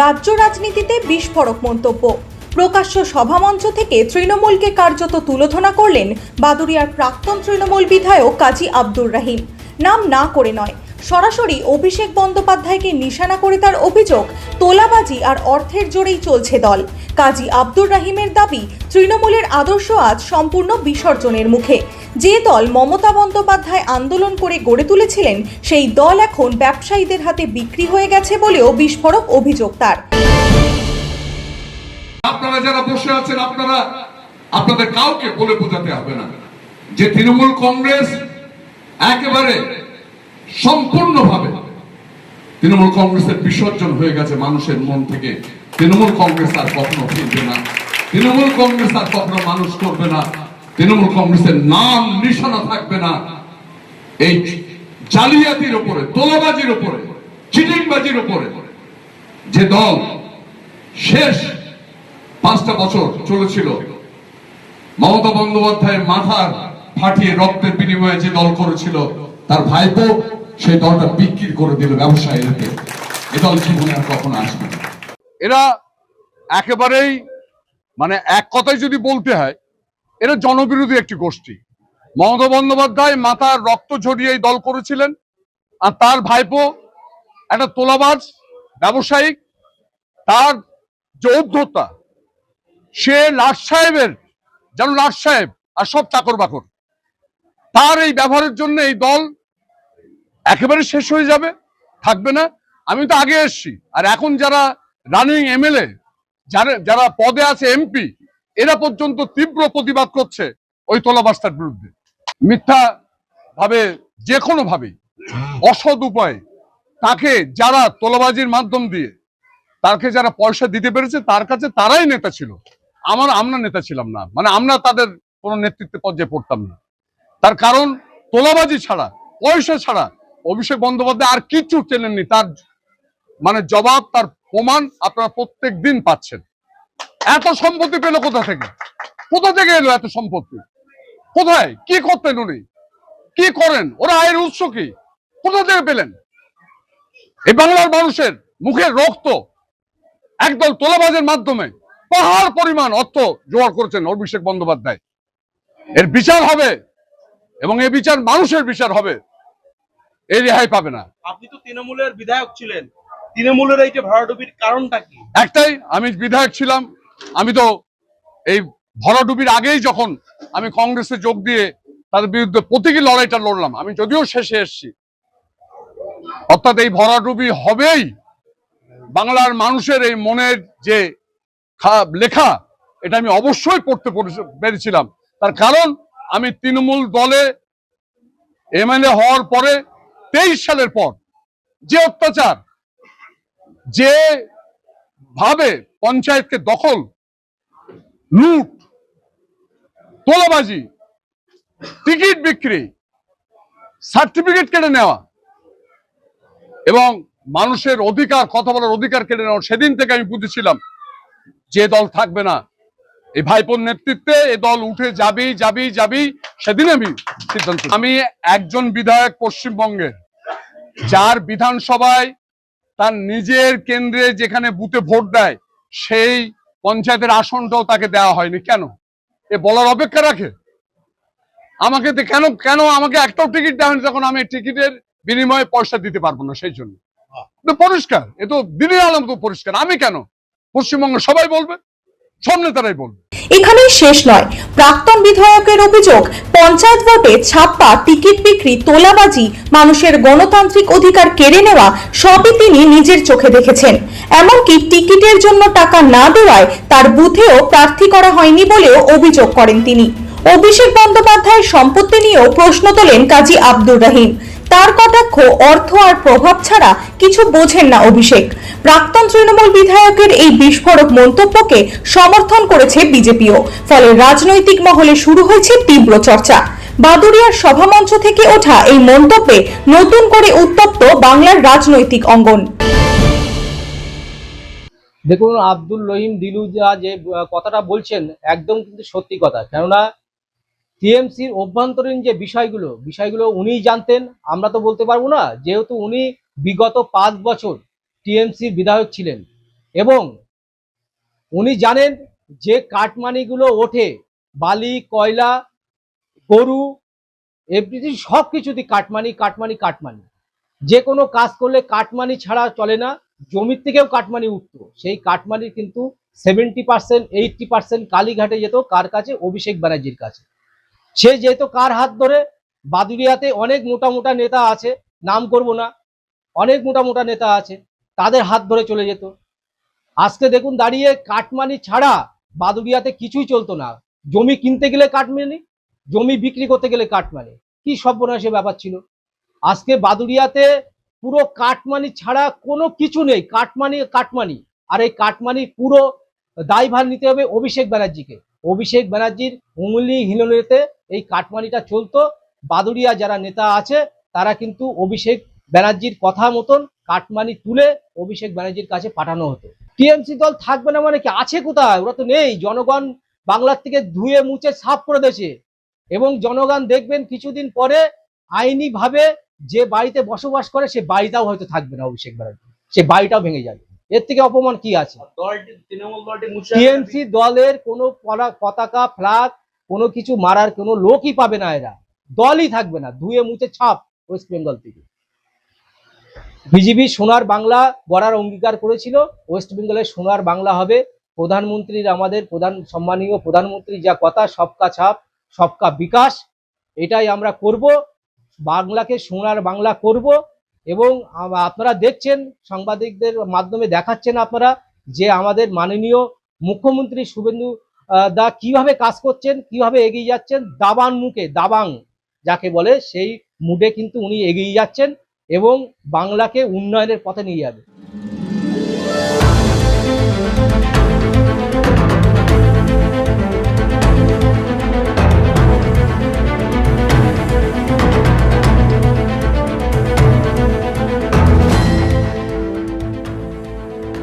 রাজ্য রাজনীতিতে বিস্ফোরক মন্তব্য। প্রকাশ্য সভামঞ্চ থেকে তৃণমূলকে কার্যত তুলোধনা করলেন বাদুড়িয়ার প্রাক্তন তৃণমূল বিধায়ক কাজী আব্দুর রহিম। নাম না করে নয়, সরাসরি অভিষেক বন্দ্যোপাধ্যায়কে নিশানা করে তার অভিযোগ, তোলাবাজি আর অর্থের জোরেই চলছে দল। কাজী আব্দুর রহিমের দাবি, তৃণমূলের আদর্শ আজ সম্পূর্ণ বিসর্জনের মুখে। যে দল মমতা বন্দ্যোপাধ্যায় আন্দোলন করে গড়ে তুলেছিলেন, সেই দল এখন ব্যবসায়ীদের হাতে বিক্রি হয়ে গেছে বলেও বিস্ফোরক অভিযোগ তার। আপনারা যারা বসে আছেন, আপনাদের কাউকে বলে বোঝাতে হবে না যে তৃণমূল কংগ্রেস একেবারে সম্পূর্ণভাবে তৃণমূল কংগ্রেসের বিসর্জন হয়ে গেছে মানুষের মন থেকে। তৃণমূল কংগ্রেস আর কখনো ফিরবে না, তৃণমূল কংগ্রেস আর কখনো মানুষ করবে না, তৃণমূল কংগ্রেসের নাম নিশানা থাকবে না। এই জালিয়াতির উপরে, তোলাবাজির উপরে, চিটিংবাজির উপরে যে দল শেষ 5টা বছর চলেছিল, মমতা বন্দ্যোপাধ্যায়ের মাথার ফাটিয়ে রক্তের বিনিময়ে যে দল করেছিল, তার ভাইপো সেই দলটা বিক্রি করে দিল ব্যবসায়ীদেরকে। এ দল জীবনে আর কখনো আসবে না। এরা একেবারেই এক কথায় যদি বলতে হয়, এরা জনবিরোধী একটি গোষ্ঠী। মমতা বন্দ্যোপাধ্যায় মাথার রক্ত ঝরিয়ে এই দল করেছিলেন, আর তার ভাইপো একটা তোলাবাজ ব্যবসায়ী। তার যে উদ্ধতা, সে লাট সাহেবের যেন লাট সাহেব আর সব চাকর বাকর। তার এই ব্যবহারের জন্য এই দল একেবারে শেষ হয়ে যাবে, থাকবে না। আমি তো আগে এসছি, আর এখন যারা রানিং এমএলএ, যারা পদে আছে এমপি, এরা পর্যন্ত তীব্র প্রতিবাদ করছে ওই তোলাবাজটার বিরুদ্ধে। মিথ্যা ভাবে, যে কোনো ভাবে, অসৎ উপায়ে তাকে যারা তোলাবাজির মাধ্যম দিয়ে তাকে যারা পয়সা দিতে পেরেছে, তার কাছে তারাই নেতা ছিল। আমরা নেতা ছিলাম না, আমরা তাদের কোনো নেতৃত্বে পর্যায়ে পড়তাম না। তার কারণ তোলাবাজি ছাড়া, পয়সা ছাড়া অভিষেক বন্দ্যোপাধ্যায় আর কিচ্ছু চেনেননি। তার জবাব, তার প্রমাণ আপনারা প্রত্যেক দিন পাচ্ছেন। এত সম্পত্তি পেল কোথা থেকে? কোথা থেকে এলো এত সম্পত্তি? কোথায় কি করতেন উনি? কি করেন? ওরা আয়ের উৎস কি? কোথা থেকে পেলেন? এই বাংলার মানুষের মুখের রক্ত একদল তোলাবাজের মাধ্যমে পাহাড় পরিমাণ অর্থ জোগাড় করেছেন অভিষেক বন্দ্যোপাধ্যায়। এর বিচার হবে, এবং এই বিচার মানুষের বিচার হবে। এই রেহাই পাবে না। আপনি তো তৃণমূলের বিধায়ক ছিলেন, তৃণমূলের এই যে ভরাডুবির কারণটা কি? একটাই, আমি বিধায়ক ছিলাম। আমি তো এই ভরাডুবির আগেই, যখন আমি কংগ্রেসে যোগ দিয়ে তাদের বিরুদ্ধে প্রতীকী লড়াইটা লড়লাম, আমি যদিও শেষে এসেছি, অর্থাৎ এই ভরাডুবি হবেই। বাংলার মানুষের এই মনের যে লেখা, এটা আমি অবশ্যই পড়তে পেরেছিলাম। তার কারণ আমি তৃণমূল দলে এমএলএ হওয়ার পরে 23 সালের পর যে অত্যাচার, যে ভাবে পঞ্চায়েতকে দখল, লুট, তোলাবাজি, টিকিট বিক্রি, সার্টিফিকেট কেড়ে নেওয়া এবং মানুষের অধিকার, কথা বলার অধিকার কেড়ে নেওয়া, সেদিন থেকে আমি বুঝেছিলাম যে দল থাকবে না। এই ভাইপোর নেতৃত্বে এ দল উঠে যাবেই। সেদিন আমি সিদ্ধান্ত, আমি একজন বিধায়ক পশ্চিমবঙ্গের, যার বিধানসভায় তার নিজের কেন্দ্রে যেখানে বুথে ভোট দেয়, সেই পঞ্চায়েতের আসনটাও তাকে দেওয়া হয়নি। কেন? এ বলার অপেক্ষা রাখে? আমাকে কেন আমাকে একটাও টিকিট দেওয়া হয়নি, তখন আমি টিকিটের বিনিময়ে পয়সা দিতে পারবো না। সেই জন্য পরিষ্কার, এ তো দিনের আলম তো পরিষ্কার। আমি কেন? পশ্চিমবঙ্গ সবাই বলবে, সব নেতারাই বলবে। এখানেই শেষ নয়, প্রাক্তন বিধায়কের অভিযোগ, পঞ্চায়েত ভোটে ছাপ্পা, টিকিট বিক্রি, তোলাবাজি, মানুষের গণতান্ত্রিক অধিকার কেড়ে নেওয়া, সবই তিনি নিজের চোখে দেখেছেন। এমনকি টিকিটের জন্য টাকা না দেওয়ায় তার বুথেও প্রার্থী করা হয়নি বলেও অভিযোগ করেন তিনি। অভিষেক বন্দ্যোপাধ্যায়ের সম্পত্তি নিয়েও প্রশ্ন তোলেন কাজী আব্দুর রহিম। তার কটাক্ষ, অর্থ আর প্রভাব ছাড়া কিছু বোঝেন না অভিষেক। প্রাক্তন তৃণমূল বিধায়কের এই বিস্ফোরক মন্তব্যকে সমর্থন করেছে বিজেপিও। ফলে রাজনৈতিক মহলে শুরু হয়েছে তীব্র চর্চা। বাদুড়িয়ার সভামঞ্চ থেকে ওঠা এই মন্তব্যে নতুন করে উত্তপ্ত বাংলার রাজনৈতিক অঙ্গন। দেখুন, আব্দুল রহিম দিলুজা যে কথাটা বলছেন, একদম কিন্তু সত্যি কথা। কেননা টিএমসির অভ্যন্তরীণ যে বিষয়গুলো উনিই জানতেন, আমরা তো বলতে পারবো না, যেহেতু উনি বিগত 5 বছর টিএমসির বিধায়ক ছিলেন। এবং উনি জানেন যে কাটমানিগুলো ওঠে, বালি, কয়লা, গরু, এভরিথিং সব কিছুতেই কাটমানি কাটমানি কাটমানি। যে কোনো কাজ করলে কাটমানি ছাড়া চলে না। জমির থেকেও কাটমানি উঠতো, সেই কাটমানির কিন্তু 70% 80% কালীঘাটে যেত কার কাছে? অভিষেক ব্যানার্জির কাছে। সে যেহেতু কার হাত ধরে? বাদুড়িয়াতে অনেক মোটা মোটা নেতা আছে, নাম করব না, অনেক মোটা মোটা নেতা আছে, তাদের হাত ধরে চলে যেত। আজকে দেখুন দাঁড়িয়ে কাটমানি ছাড়া বাদুড়িয়াতে কিছুই চলতো না। জমি কিনতে গেলে কাটমানি, জমি বিক্রি করতে গেলে কাটমানি। কি সর্বনাশের ব্যাপার ছিল। আজকে বাদুড়িয়াতে পুরো কাটমানি ছাড়া কোনো কিছু নেই, কাটমানি কাটমানি। আর এই কাটমানি পুরো দায়ভার নিতে হবে অভিষেক ব্যানার্জিকে। অভিষেক ব্যানার্জির উঙ্গলি হিলনেতে এই কাটমানিটা চলতো। বাদুড়িয়া যারা নেতা আছে তারা কিন্তু অভিষেক ব্যানার্জির কথা মতন কাটমানি তুলে অভিষেক ব্যানার্জির কাছে পাঠানো হতো। টিএমসি দল থাকবে না মানে কি? আছে কোথায়? ওরা তো নেই। জনগণ বাংলার থেকে ধুয়ে মুছে সাফ করে দিয়েছে এবং জনগণ দেখবেন কিছুদিন পরে আইনি ভাবে যে বাড়িতে বসবাস করে সে বাড়িটাও হয়তো থাকবে না অভিষেক ব্যানার্জি, সে বাড়িটাও ভেঙে যাবে। এর থেকে অপমান কি আছে? দলটি তৃণমূল দলটি টিএমসি দলের কোনো পতাকা, ফ্ল্যাগ, কোনো কিছু মারার কোনো লোকই পাবে না। এরা দলই থাকবে না, ধুয়ে মুছে ছাপ ওয়েস্ট বেঙ্গল থেকে। বিজেপি সোনার বাংলা গড়ার অঙ্গীকার করেছিল, ওয়েস্ট বেঙ্গলের সোনার বাংলা হবে। প্রধানমন্ত্রীর, আমাদের সম্মানীয় প্রধানমন্ত্রী যা কথা, সবকা ছাপ সবকা বিকাশ, এটাই আমরা করব। বাংলাকে সোনার বাংলা করব। এবং আপনারা দেখছেন, সাংবাদিকদের মাধ্যমে দেখাচ্ছেন আপনারা যে আমাদের মাননীয় মুখ্যমন্ত্রী শুভেন্দু দা কিভাবে কাজ করছেন, কিভাবে এগিয়ে যাচ্ছেন। দাবাং মুখে, দাবাং যাকে বলে, সেই মুডে কিন্তু উনি এগিয়ে যাচ্ছেন এবং বাংলাকে উন্নয়নের পথে নিয়ে যাবে।